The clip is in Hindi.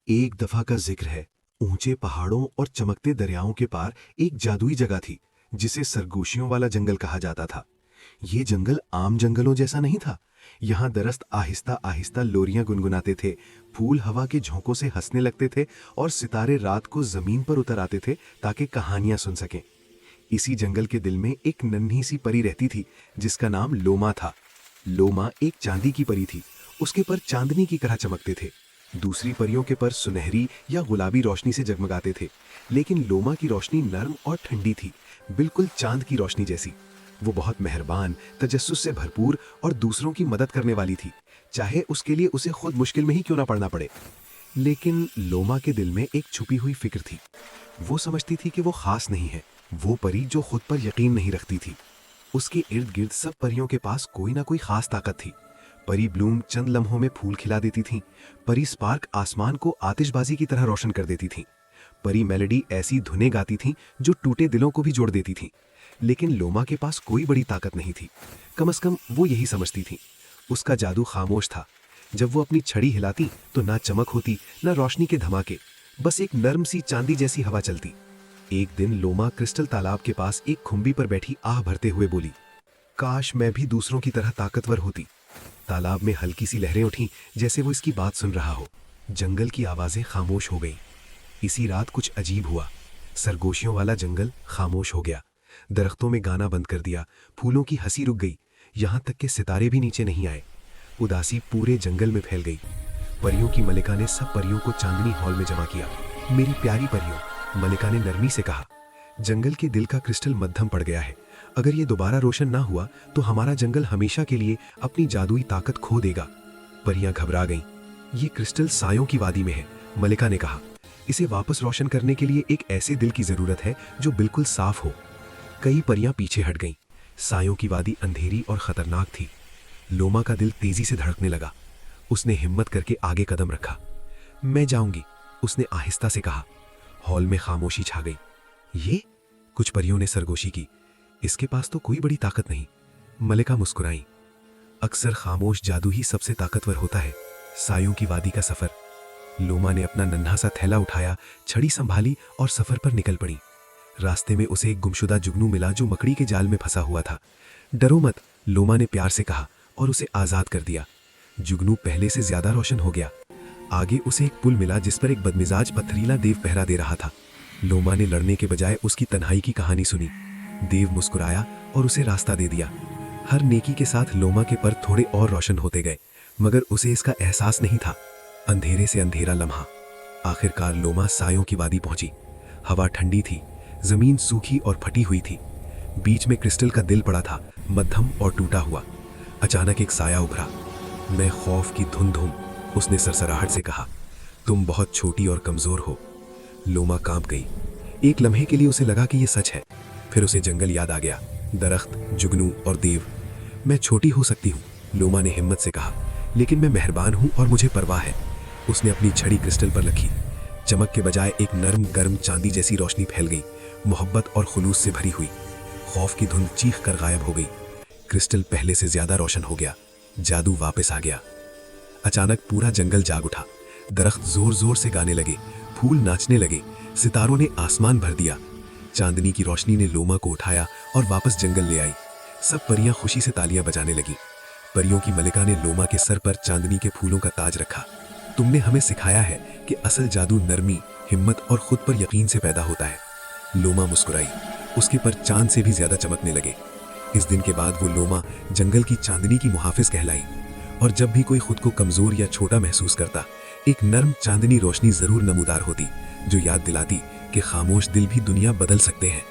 एक दफा का जिक्र है। ऊंचे पहाड़ों और चमकते दरियाओं के पार एक जादुई जगह थी जिसे सरगोशियों वाला जंगल कहा जाता था। ये जंगल आम जंगलों जैसा नहीं था। यहाँ दरख्त आहिस्ता आहिस्ता लोरियां गुनगुनाते थे, फूल हवा के झोंकों से हंसने लगते थे और सितारे रात को जमीन पर उतर आते थे ताकि कहानियां सुन सकें। इसी जंगल के दिल में एक नन्ही सी परी रहती थी जिसका नाम लोमा था। लोमा एक चांदी की परी थी। उसके पर चांदनी की तरह चमकते थे। दूसरी परियों के पर सुनहरी या गुलाबी रोशनी से जगमगाते थे, लेकिन लोमा की रोशनी नर्म और ठंडी थी, बिल्कुल चांद की रोशनी जैसी। वो बहुत मेहरबान, तजस्सुस से भरपूर और दूसरों की मदद करने वाली थी, चाहे उसके लिए उसे खुद मुश्किल में ही क्यों ना पड़ना पड़े। लेकिन लोमा के दिल में एक छुपी हुई फिक्र थी। वो समझती थी कि वो खास नहीं है, वो परी जो खुद पर यकीन नहीं रखती थी। उसके इर्द गिर्द सब परियों के पास कोई ना कोई खास ताकत थी। परी ब्लूम चंद लम्हों में फूल खिला देती थी। परी स्पार्क आसमान को आतिशबाजी की तरह रोशन कर देती थी। परी मेलोडी ऐसी धुनें गाती थी जो टूटे दिलों को भी जोड़ देती थी। लेकिन लोमा के पास कोई बड़ी ताकत नहीं थी। कम से कम वो यही समझती थी। उसका जादू खामोश था। जब वो अपनी छड़ी हिलाती तो ना चमक होती, ना रोशनी के धमाके, बस एक नर्म सी चांदी जैसी हवा चलती। एक दिन लोमा क्रिस्टल तालाब के पास एक खुम्बी पर बैठी आह भरते हुए बोली, काश मैं भी दूसरों की तरह ताकतवर होती। तालाब में हल्की सी लहरें उठीं, जैसे वो इसकी बात सुन रहा हो। जंगल की आवाजें खामोश हो गईं। इसी रात कुछ अजीब हुआ। सरगोशियों वाला जंगल खामोश हो गया। दरख्तों में गाना बंद कर दिया, फूलों की हंसी रुक गई, यहाँ तक कि सितारे भी नीचे नहीं आए। उदासी पूरे जंगल में फैल गई। परियों की मलिका ने सब परियों को चांदनी हॉल में जमा किया। मेरी प्यारी परियों, मलिका ने नरमी से कहा, जंगल के दिल का क्रिस्टल मध्यम पड़ गया है। अगर ये दोबारा रोशन ना हुआ तो हमारा जंगल हमेशा के लिए अपनी जादुई ताकत खो देगा। परियां घबरा गईं। ये क्रिस्टल सायों की वादी में है, मलिका ने कहा। इसे वापस रोशन करने के लिए एक ऐसे दिल की जरूरत है जो बिल्कुल साफ हो। कई परियां पीछे हट गईं। सायों की वादी अंधेरी और खतरनाक थी। लोमा का दिल तेजी से धड़कने लगा। उसने हिम्मत करके आगे कदम रखा। मैं जाऊंगी, उसने आहिस्ता से कहा। हॉल में खामोशी छा गई। ये? कुछ परियों ने सरगोशी की। इसके पास तो कोई बड़ी ताकत नहीं। मलिका मुस्कुराई। अक्सर खामोश जादू ही सबसे ताकतवर होता है। सायों की वादी का सफर। लोमा ने अपना नन्हा सा थैला उठाया, छड़ी संभाली और सफर पर निकल पड़ी। रास्ते में उसे एक गुमशुदा जुगनू मिला जो मकड़ी के जाल में फंसा हुआ था। डरो मत, लोमा ने प्यार से कहा और उसे आजाद कर दिया। जुगनू पहले से ज्यादा रोशन हो गया। आगे उसे एक पुल मिला जिस पर एक बदमिजाज पत्थरीला देव पहरा दे रहा था। लोमा ने लड़ने के बजाय उसकी तन्हाई की कहानी सुनी। देव मुस्कुराया और उसे रास्ता दे दिया। हर नेकी के साथ लोमा के पर थोड़े और रोशन होते गए, मगर उसे इसका एहसास नहीं था। अंधेरे से अंधेरा लम्हा। आखिरकार लोमा सायों की वादी पहुंची। हवा ठंडी थी, जमीन सूखी और फटी हुई थी। बीच में क्रिस्टल का दिल पड़ा था, मध्यम और टूटा हुआ। अचानक एक साया उभरा। मैं खौफ की धुन धुम, उसने सरसराहट से कहा, तुम बहुत छोटी और कमजोर हो। लोमा कांप गई। एक लम्हे के लिए उसे लगा कि यह सच है। फिर उसे जंगल याद आ गया, दरख्त, जुगनू और देव। मैं छोटी हो सकती हूँ, लोमा ने हिम्मत से कहा, लेकिन मैं मेहरबान हूँ और मुझे परवाह है। उसने अपनी छड़ी क्रिस्टल पर रखी। चमक के बजाय एक नरम गर्म चांदी जैसी रोशनी फैल गई, मोहब्बत और खुलूस से भरी हुई। खौफ की धुंध चीख कर गायब हो गई। क्रिस्टल पहले से ज्यादा रोशन हो गया। जादू वापस आ गया। अचानक पूरा जंगल जाग उठा। दरख्त जोर जोर से गाने लगे, फूल नाचने लगे, सितारों ने आसमान भर दिया। चांदनी की रोशनी ने लोमा को उठाया और वापस जंगल ले आई। सब परियां खुशी से तालियां बजाने लगी। परियों की मलिका ने लोमा के सर पर चांदनी के फूलों का ताज रखा। तुमने हमें सिखाया है कि असल जादू नरमी, हिम्मत और खुद पर यकीन से पैदा होता है। लोमा मुस्कुराई। उसके पर चांद से भी ज्यादा चमकने लगे। इस दिन के बाद वो लोमा जंगल की चांदनी की मुहाफिज कहलाई। और जब भी कोई खुद को कमजोर या छोटा महसूस करता, एक नर्म चांदनी रोशनी जरूर नमूदार होती, जो याद दिलाती कि खामोश दिल भी दुनिया बदल सकते हैं।